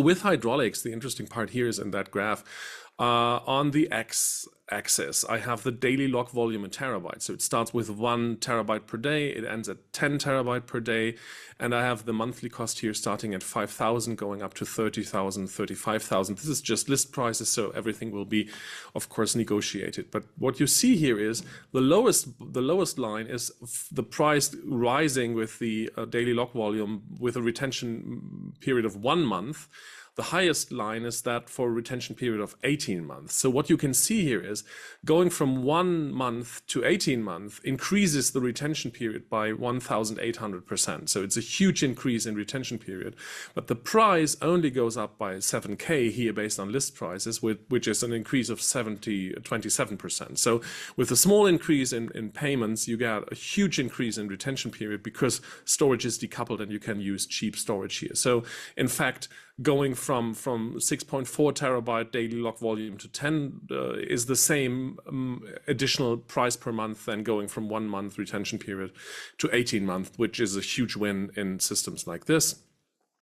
With hydraulics, the interesting part here is in that graph, on the x-axis, I have the daily log volume in terabytes. So it starts with 1 terabyte per day, it ends at 10 terabyte per day, and I have the monthly cost here starting at 5,000, going up to 30,000, 35,000. This is just list prices, so everything will be, of course, negotiated. But what you see here is the lowest line is the price rising with the daily log volume with a retention period of 1 month. The highest line is that for a retention period of 18 months. So what you can see here is going from 1 month to 18 months increases the retention period by 1,800%. So it's a huge increase in retention period, but the price only goes up by 7K here based on list prices, which is an increase of 27%. So with a small increase in payments, you get a huge increase in retention period because storage is decoupled and you can use cheap storage here. So in fact, going from 6.4 terabyte daily log volume to 10 is the same additional price per month than going from 1 month retention period to 18 months, which is a huge win in systems like this.